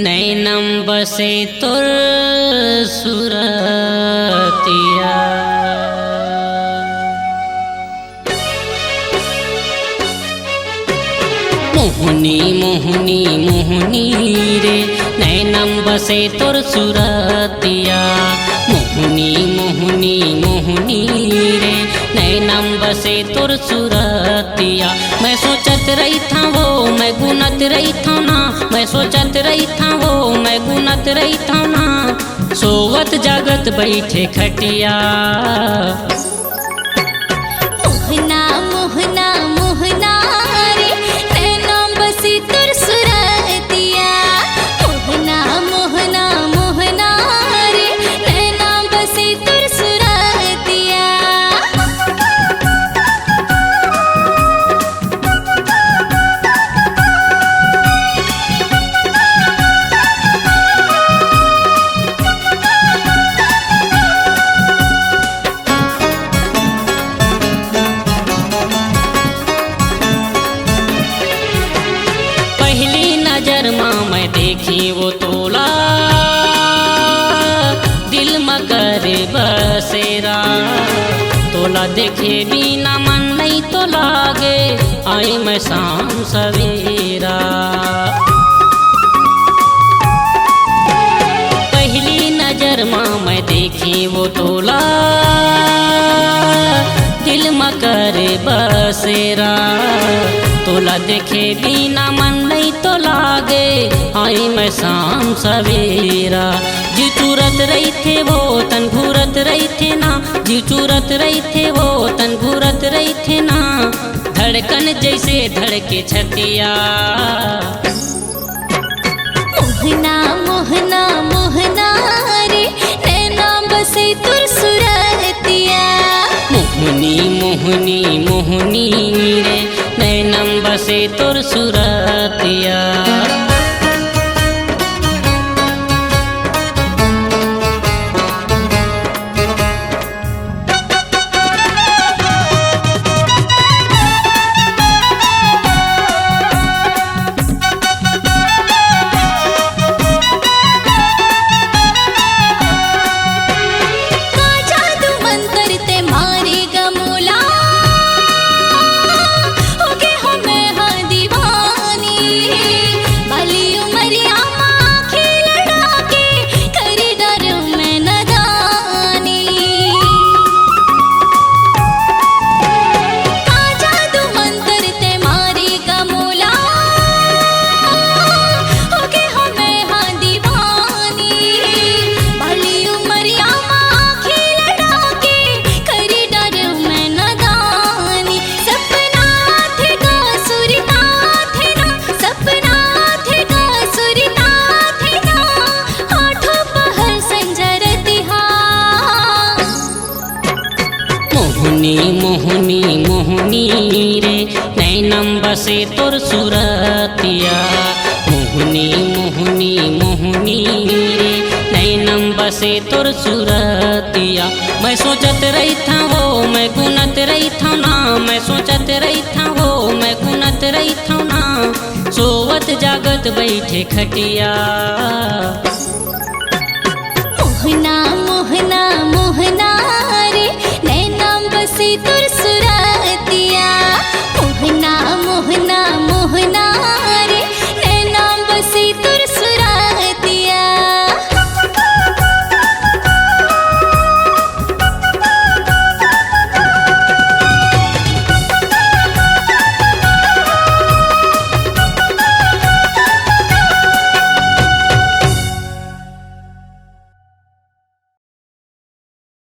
नैनम बसे तुर सुरतिया। मोहनी मोहनी मोहनी रे नैनम बसे तुर सुरतिया। मोहनी मोहनी मोहनी रे नैनम बसे तुर सुरतिया। मैं सोचत रही था वो मैं गुनत रही था ना। मैं सोचत रही था वो मैं गुनत रही था ना। सोवत जागत बैठे खटिया। मोहना मोहना मोहना रे नैनम बसे तुर सुरतिया। मोहना मोहना मोहना रे नैनम बसे तुर सुरतिया। पहली नजर माँ मैं देखी वो तोला। दिल में करे बसेरा। तोला देखे बिना मन नहीं तो लागे। आई मैं शाम सवेरा। पहली नजर माँ मैं देखी वो तोला। दिल में करे बसेरा। तोला देखे बिना मन नहीं तो लागे। आई मैं शाम सवेरा। जी चूरत रही थे वो तन घूरत रही थे ना। जी चूरत रही थे वो तन घूरत रही थे ना। धड़कन जैसे धड़के छतिया। मोहना मोहना मोहना रे नैनम बसे तुर सुरतिया। मोहनी मोहनी मोहनी रे नैनम बसे तुर सुरतिया। का जादू मंतर ते मारे गमोला। होगे हमें हाँ दीवानी। भली उमरिया माँ खिलड़ा के करी डर में नदानी। का जादू मंतर ते मारे गमोला। होगे हमें हाँ दीवानी। भली उमरिया माँ खिलड़ा के करी डर में नदानी। सपना थे का सुरता थे ना। सपना थे का सुरता थे ना। आठों पहर संजर तिहार। मोहनी मोहनी मोहनी रे नैनम बसे तुर सुरतिया। मोहनी मोहनी मोहनी रे नैनम बसे तुर सुरतिया। मैं सोचत रही था वो मैं गुनत रही था ना। मैं सोचत रही था वो मैं गुनत रही था ना। सोवत जागत बैठे खटिया। मोहना मोहना मोहना रे नैनम बसे तुर सुरतिया।